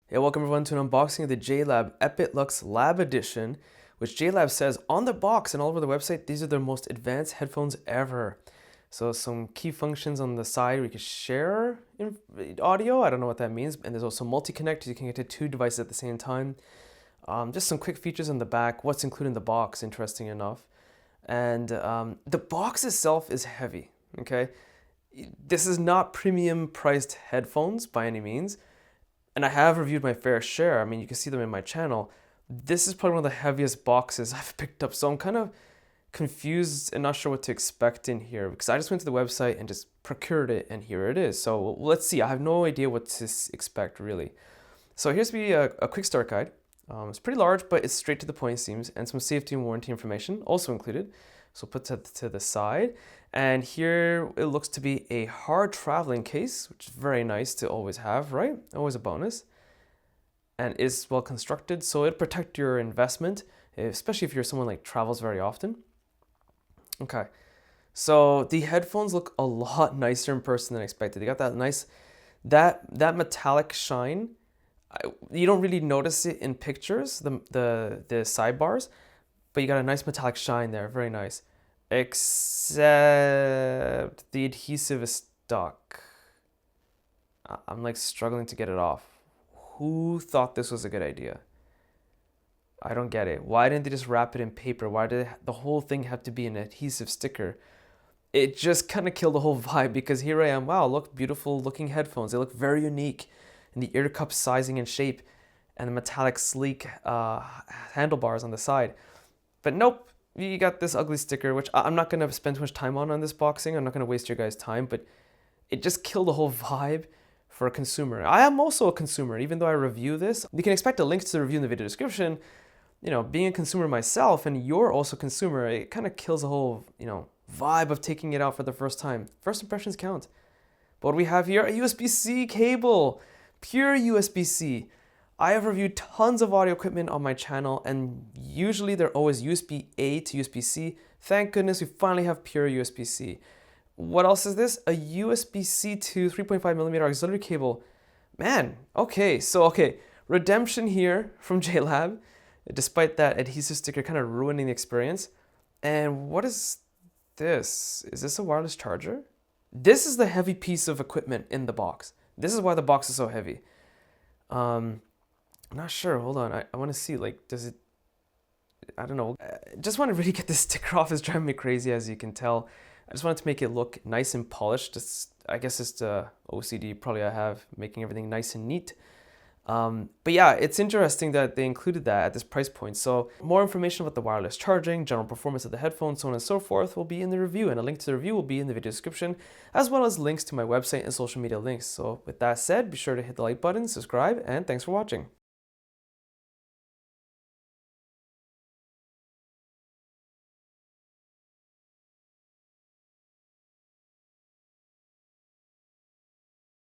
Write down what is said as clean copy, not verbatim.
Hey, welcome everyone to an unboxing of the JLab Epic Lux Lab Edition, which JLab says on the box and all over the website, these are their most advanced headphones ever. So some key functions on the side, we can share audio, I don't know what that means, and there's also multi-connect, you can get to two devices at the same time. Just some quick features on the back, what's included in the box, interesting enough. And the box itself is heavy, okay? This is not premium priced headphones by any means. And I have reviewed my fair share. I mean, you can see them in my channel. This is probably one of the heaviest boxes I've picked up. So I'm kind of confused and not sure what to expect in here because I just went to the website and just procured it and here it is. So let's see. I have no idea what to expect really. So here's be a quick start guide. It's pretty large, but it's straight to the point, it seems, and some safety and warranty information also included. So put that to the side. And here it looks to be a hard traveling case, which is very nice to always have, right? Always a bonus. And is well constructed, so it'll protect your investment, especially if you're someone like travels very often. Okay, so the headphones look a lot nicer in person than expected. They got that nice, that metallic shine. You don't really notice it in pictures, the sidebars, but you got a nice metallic shine there, very nice. Except the adhesive is stuck. I'm like struggling to get it off. Who thought this was a good idea? I don't get it. Why didn't they just wrap it in paper? Why did the whole thing have to be an adhesive sticker? It just kind of killed the whole vibe because here I am. Wow, look, beautiful looking headphones. They look very unique in the ear cup sizing and shape and the metallic sleek handlebars on the side. But nope, you got this ugly sticker, which I'm not going to spend too much time on this boxing. I'm not going to waste your guys' time, but it just killed the whole vibe for a consumer. I am also a consumer, even though I review this. You can expect a link to the review in the video description. You know, being a consumer myself and you're also a consumer, it kind of kills the whole, vibe of taking it out for the first time. First impressions count. But what do we have here? A USB-C cable, pure USB-C. I have reviewed tons of audio equipment on my channel and usually they're always USB-A to USB-C. Thank goodness we finally have pure USB-C. What else is this? A USB-C to 3.5mm auxiliary cable. Man, okay, redemption here from JLab, despite that adhesive sticker kind of ruining the experience. And what is this? Is this a wireless charger? This is the heavy piece of equipment in the box. This is why the box is so heavy. I'm not sure. Hold on. I want to see, like, does it... I don't know. I just want to really get this sticker off. It's driving me crazy, as you can tell. I just wanted to make it look nice and polished. I guess it's the OCD probably I have, making everything nice and neat. But yeah, it's interesting that they included that at this price point. So more information about the wireless charging, general performance of the headphones, so on and so forth will be in the review, and a link to the review will be in the video description, as well as links to my website and social media links. So with that said, be sure to hit the like button, subscribe, and thanks for watching.